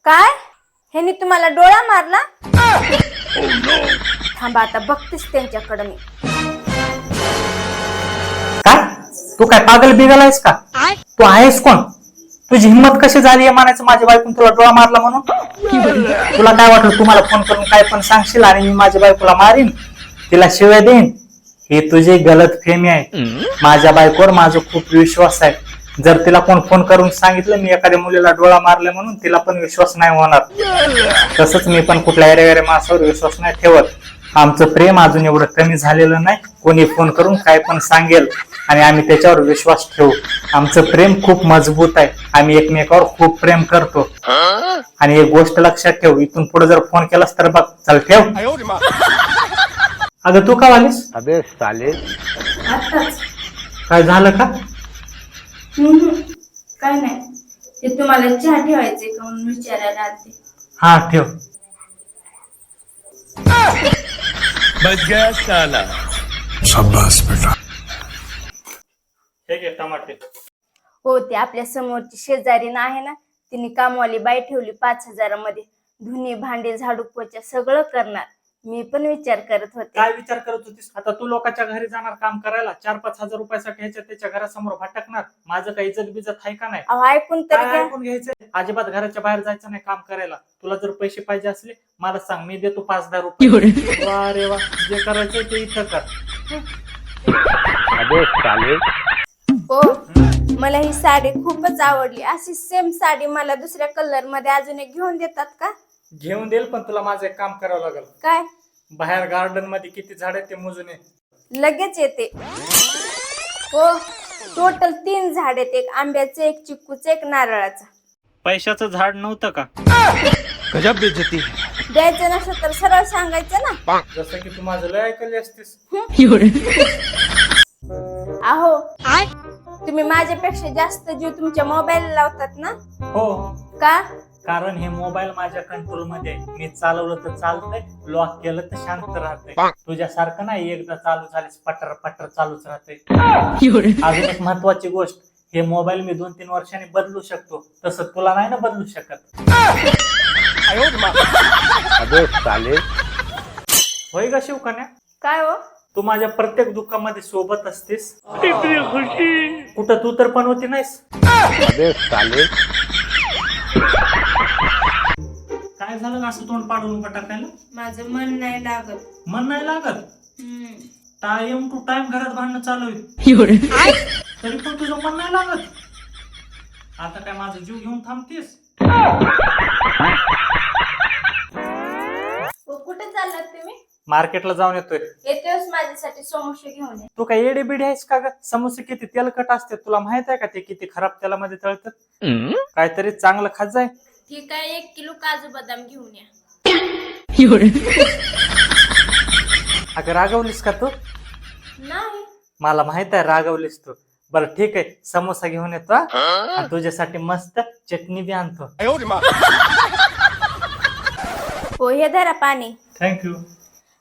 काय? ह्यानी तुम्हाला डोळा मारला? थांबा आता बघतेस त्यांच्याकडे मी. काय तू काय पागल बिगल आहेस का? तू आहेस कोण? तुझी हिंमत कशी झाली आहे म्हणायचं माझ्या बायकोने तुला डोळा मारला म्हणून? तुला काय वाटलं तुम्हाला फोन करून काय पण सांगशील आणि मी माझ्या बायकोला मारीन, तिला शिव्या देईन? हे तुझी गलत फेमी आहे. माझ्या बायकोवर माझा खूप विश्वास आहे. जर तिला कोण फोन करून सांगितलं मी एखाद्या मुलीला डोळा मारले म्हणून तिला पण विश्वास नाही होणार. तसंच मी पण कुठल्या एरेवेरे माणसावर विश्वास नाही ठेवत. आमचं प्रेम अजून एवढं कमी झालेलं नाही. कोणी फोन करून काय पण सांगेल आणि आम्ही त्याच्यावर विश्वास ठेवू. आमचं प्रेम खूप मजबूत आहे. आम्ही एकमेकावर खूप प्रेम करतो. आणि एक गोष्ट लक्षात ठेव, इथून पुढे जर फोन केलास तर बघ. चल ठेव. अगं तू का आलीस? अबे साले आताच. काय झालं का? काय नाही, ते तुम्हाला चहा ठेवायचे का म्हणून विचारायला आलते. हा ठेव. बच गया साला. शाबाश बेटा. हे घे टमाटे. हो, ते आपल्या समोरची शेजारी ना आहे ना, तिने कामवाली बाई ठेवली 5,000 मध्ये. धुनी भांडी झाडू पोछा सगळं करणार. मी पण विचार करत होते. काय विचार करत होतीस? आता तू लोकांच्या घरी जाणार काम करायला, 4-5 हजार रुपयासाठी ह्याच्या त्याच्या घरासमोर भटकणार. माझं काही इज्जत बिजत आहे का नाही? अहो ऐकून तर काय घ्या. ऐकून घ्यायचंय? अजिबात घराच्या बाहेर जायचं नाही काम करायला. तुला जर पैसे पाहिजे असले मला सांग, मी देतो 5-10 रुपये. वा रे वा, जे करायचंय ते इथं कर. अबे साले हो, मला ही साडी खूपच आवडली. अशी सेम साडी मला दुसऱ्या कलर मध्ये अजून एक घेऊन देतात का? घेऊन देईल, पण तुला माझं एक काम करावं लागेल. काय? बाहेर गार्डन मध्ये किती झाड आहेत ते मोजून ये. लगेच येते. हो, टोटल 3 झाड आहेत. एक आंब्याचं, एक चिक्कूचं, एक नारळाचं. पैशाचं झाड नव्हतं का? गजब बेइज्जती. द्यायचं नसलं तर सरळ सांगायचं ना. जसं की तू माझं लय ऐकली असतीस. अहो, तुम्ही माझ्यापेक्षा जास्त जीव तुमच्या मोबाईल लावतात ना? हो, का? कारण हे मोबाईल माझ्या कंट्रोल मध्ये आहे. मी चालवलं तर चालतंय, लॉक केलं तर शांत राहतंय. तुझ्यासारखं नाही एकदा चालू झालीस पटर पटर चालूच राहतंय. अजून एक महत्वाची गोष्ट, हे मोबाईल मी 2-3 वर्षांनी बदलू शकतो. तसं तुला नाही ना बदलू शकत. अबे साले होय ग शिवकन्या? काय हो? तू माझ्या प्रत्येक दुःखामध्ये सोबत असतेस. कुठं तू तर पण होती नाहीस. अबे साले काय झालं असं तोंड पाडून उभं टाकायला? माझं मन नाही लागत. मन नाही लागत? टाइम टू टाइम घरात भांडणं चालू आहे, तरी पण तुझं मन नाही लागत. आता काय माझा जीव घेऊन थांबतेस? कुठे चाललात तुम्ही? मार्केटला जाऊन येतोय. येतोच माझ्यासाठी समोसे घेऊन ये. तू काय येडी बिडी आहेस का ग? समोसे किती तेलकट असते, तुला माहित आहे का? ते किती खराब तेलामध्ये तळतात. काहीतरी चांगलं खात जाय. ठीक आहे, 1 किलो काजू बदाम घेऊन या. अगं रागवलीस का तू? नाही. मला माहित आहे रागवलीस तू. बरं ठीक आहे, समोसा घेऊन येतो हा? आणि तुझ्यासाठी मस्त चटणी बी आणतो. हो, हे धरा पाणी. थँक्यू.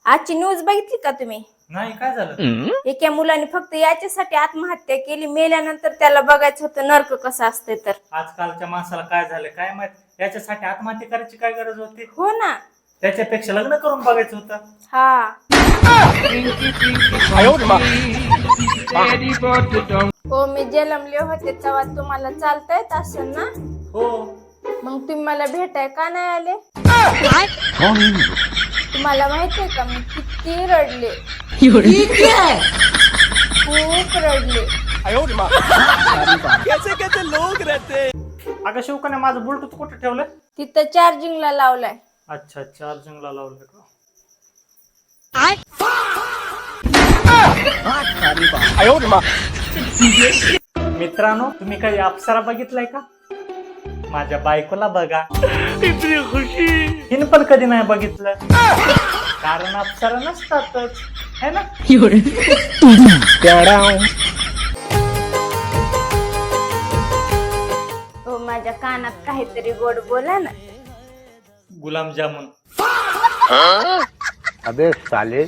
आजची न्यूज बघितली का तुम्ही? नाही, काय झालं? एका मुलाने फक्त याच्यासाठी आत्महत्या केली. मेल्यानंतर त्याला बघायचं होतं नरक कसं असते तर. आजकालच्या माणसाला काय झालं काय माहित? याच्यासाठी आत्महत्या करायची काय गरज होती? हो ना. त्याच्यापेक्षा लग्न करून बघायचं होतं. हा. हो, मी जन्मले होते तेव्हा तुम्हाला चालता येत असेल ना? हो. मग तुम्ही मला भेटाय का नाही आले? तुम्हाला माहितीये का मी किती रडले? खूप रडले. कैसे कैसे लोग रहते. अगं शिवकन्या, माझं ब्लूटूथ कुठे ठेवलंय? तिथं चार्जिंगला लावलाय. अच्छा, चार्जिंगला लावलंय का? मित्रांनो, तुम्ही काही अप्सरा बघितलाय का? माझ्या बायकोला बघा. हिन पण कधी नाही बघितलं, कारण अप्सरा नसतातच, है ना? हो, माझ्या कानात काहीतरी गोड बोला ना. गुलाबजामुन. अबे साले